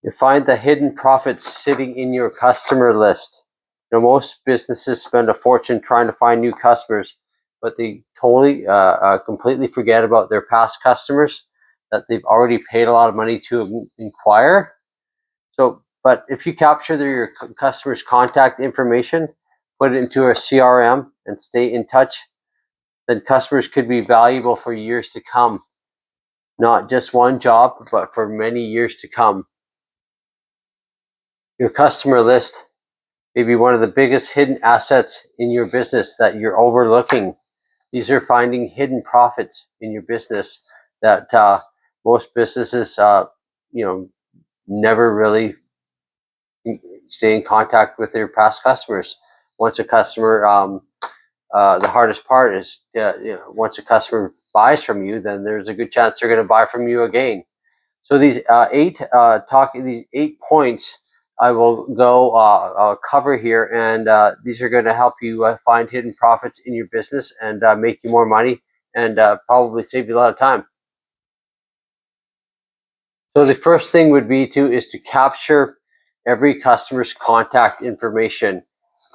You find the hidden profits sitting in your customer list. Most businesses spend a fortune trying to find new customers, but they totally, completely forget about their past customers that they've already paid a lot of money to inquire. So, but if you capture your customers' contact information, put it into a CRM, and stay in touch, then customers could be valuable for years to come. Not just one job, but for many years to come. Your customer list may be one of the biggest hidden assets in your business that you're overlooking. These are finding hidden profits in your business that most businesses, never really stay in contact with their past customers. Once a customer, the hardest part is, once a customer buys from you, then there's a good chance they're going to buy from you again. So these these 8 points I will go cover here, and these are going to help you find hidden profits in your business and make you more money, and probably save you a lot of time. So the first thing would be to capture every customer's contact information.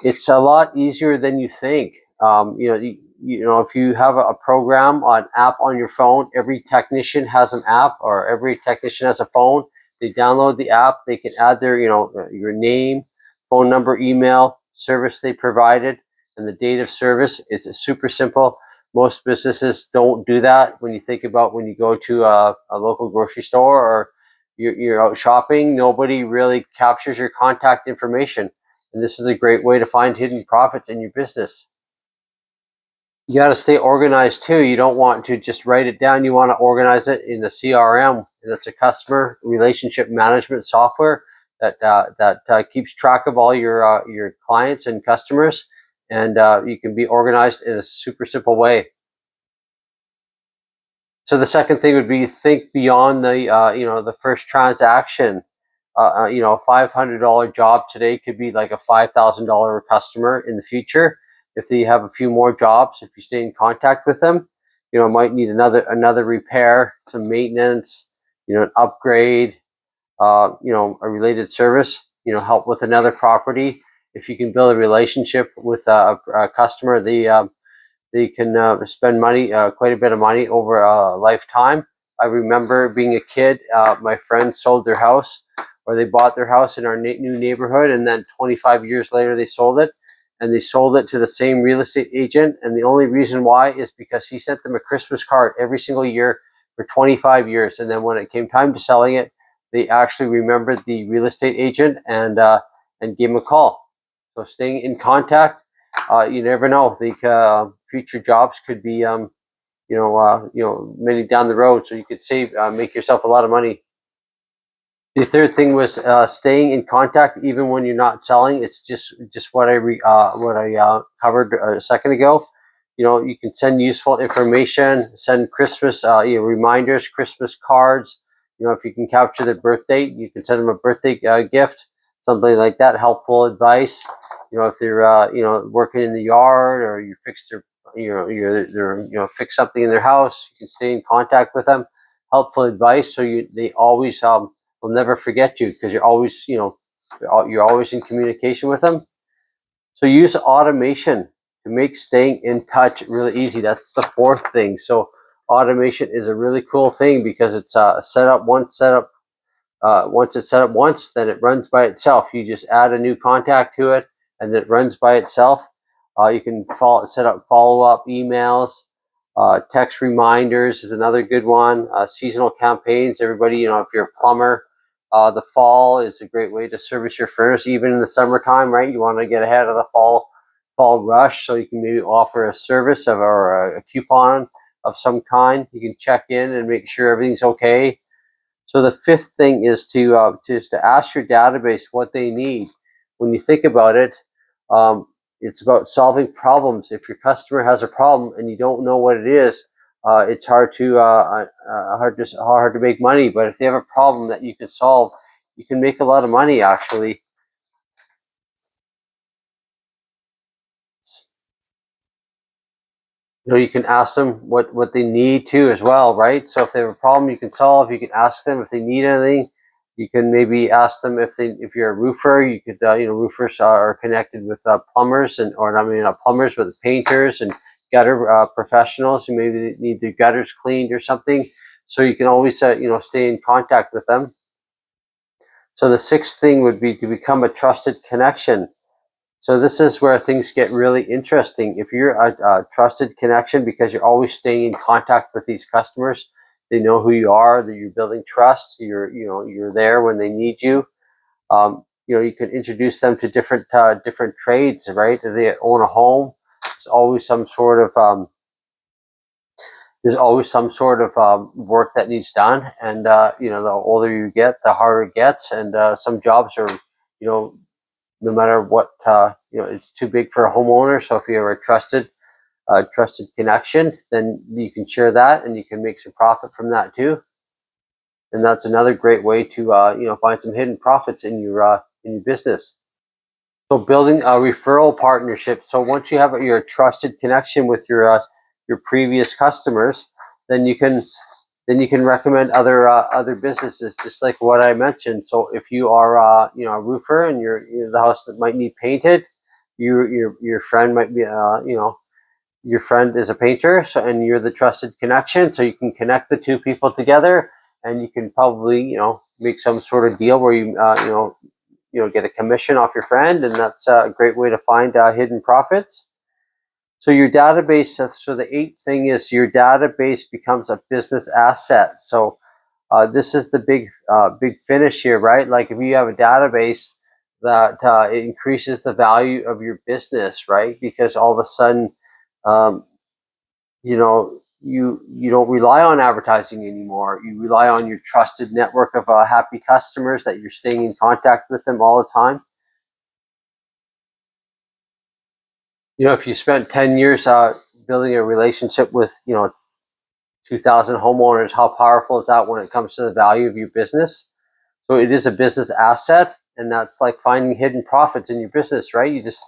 It's a lot easier than you think. If you have a program, an app on your phone, every technician has an app, or every technician has a phone. They download the app. They can add their, your name, phone number, email, service they provided, and the date of service. It's super simple. Most businesses don't do that. When you think about when you go to a local grocery store, or you're out shopping, nobody really captures your contact information. And this is a great way to find hidden profits in your business. You got to stay organized too. You don't want to just write it down. You want to organize it in a CRM. That's a customer relationship management software that keeps track of all your clients and customers, and you can be organized in a super simple way. So the second thing would be think beyond the first transaction. A $500 job today could be like a $5,000 customer in the future. If you have a few more jobs, if you stay in contact with them, might need another repair, some maintenance, an upgrade, a related service, help with another property. If you can build a relationship with a customer, they can spend money, quite a bit of money over a lifetime. I remember being a kid, my friends sold their house, or they bought their house in our new neighborhood, and then 25 years later they sold it, and they sold it to the same real estate agent. And the only reason why is because he sent them a Christmas card every single year for 25 years. And then when it came time to selling it, they actually remembered the real estate agent and gave him a call. So staying in contact, you never know. The future jobs could be, many down the road, so you could save, make yourself a lot of money. The third thing was staying in contact even when you're not selling. It's just what I covered a second ago. You can send useful information, send Christmas reminders, Christmas cards. If you can capture their birth date, you can send them a birthday gift, something like that. Helpful advice. If they're working in the yard, or you fix their fix something in their house, you can stay in contact with them. Helpful advice, so they always will never forget you, because you're always in communication with them. So use automation to make staying in touch really easy. That's the fourth thing. So automation is a really cool thing, because it's set up once, then it runs by itself. You just add a new contact to it, and it runs by itself. You can set up follow-up emails. Text reminders is another good one. Seasonal campaigns. Everybody, if you're a plumber, the fall is a great way to service your furnace, even in the summertime, right? You want to get ahead of the fall rush, so you can maybe offer a service or a coupon of some kind. You can check in and make sure everything's okay. So the fifth thing is to ask your database what they need. When you think about it, it's about solving problems. If your customer has a problem and you don't know what it is, it's hard to make money. But if they have a problem that you can solve, you can make a lot of money, actually. You can ask them what they need to as well, right? So if they have a problem you can solve, you can ask them if they need anything. You can maybe ask them if you're a roofer, you could, roofers are connected with plumbers not plumbers, but painters and gutter professionals who maybe need their gutters cleaned or something. So you can always, stay in contact with them. So the sixth thing would be to become a trusted connection. So this is where things get really interesting. If you're a trusted connection because you're always staying in contact with these customers, they know who you are, that you're building trust, you're there when they need you. You can introduce them to different trades, right? If they own a home, there's always some sort of work that needs done, and the older you get, the harder it gets, and some jobs are, no matter what, it's too big for a homeowner. So if you have a trusted connection, then you can share that, and you can make some profit from that too. And that's another great way to find some hidden profits in your business. So building a referral partnership. So once you have your trusted connection with your previous customers, then you can recommend other businesses, just like what I mentioned. So if you are a roofer and you're the house that might need painted, your friend might be your friend is a painter, so and you're the trusted connection, so you can connect the two people together, and you can probably make some sort of deal where you get a commission off your friend, and that's a great way to find hidden profits. So your database, so the eighth thing is your database becomes a business asset. So this is the big finish here, right? Like if you have a database that it increases the value of your business, right? Because all of a sudden, um, you don't rely on advertising anymore. You rely on your trusted network of happy customers that you're staying in contact with them all the time. If you spent 10 years building a relationship with 2,000 homeowners, how powerful is that when it comes to the value of your business? So it is a business asset, and that's like finding hidden profits in your business, right? You just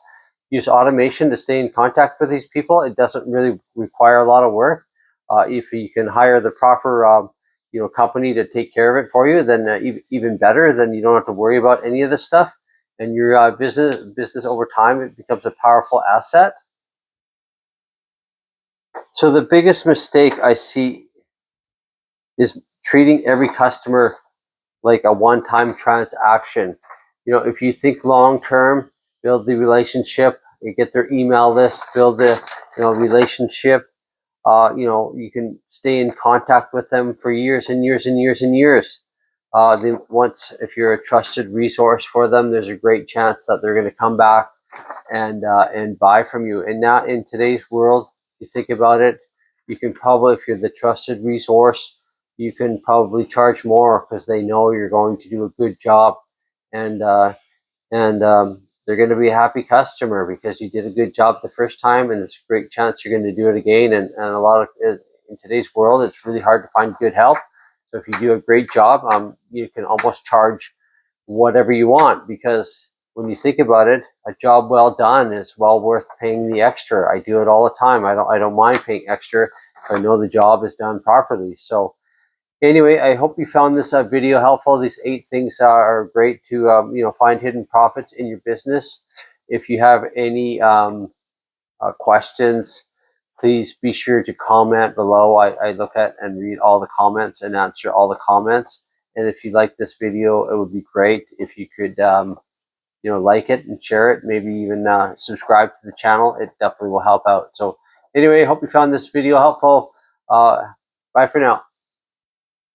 use automation to stay in contact with these people. It doesn't really require a lot of work. If you can hire the proper company to take care of it for you, then even better. Then you don't have to worry about any of this stuff, and your business over time, it becomes a powerful asset. So the biggest mistake I see is treating every customer like a one-time transaction. If you think long-term, build the relationship, you get their email list, build the relationship. You can stay in contact with them for years and years and years and years. Then if you're a trusted resource for them, there's a great chance that they're going to come back and buy from you. And now in today's world, you think about it, you can probably, if you're the trusted resource, you can probably charge more because they know you're going to do a good job, and they're going to be a happy customer because you did a good job the first time, and there's a great chance you're going to do it again. And a lot of in today's world, it's really hard to find good help. So if you do a great job, you can almost charge whatever you want, because when you think about it, a job well done is well worth paying the extra. I do it all the time. I don't mind paying extra if I know the job is done properly. So anyway, I hope you found this video helpful. These 8 things are great to find hidden profits in your business. If you have any questions, please be sure to comment below. I look at and read all the comments and answer all the comments. And if you like this video, it would be great if you could like it and share it. Maybe even subscribe to the channel. It definitely will help out. So anyway, I hope you found this video helpful. Bye for now.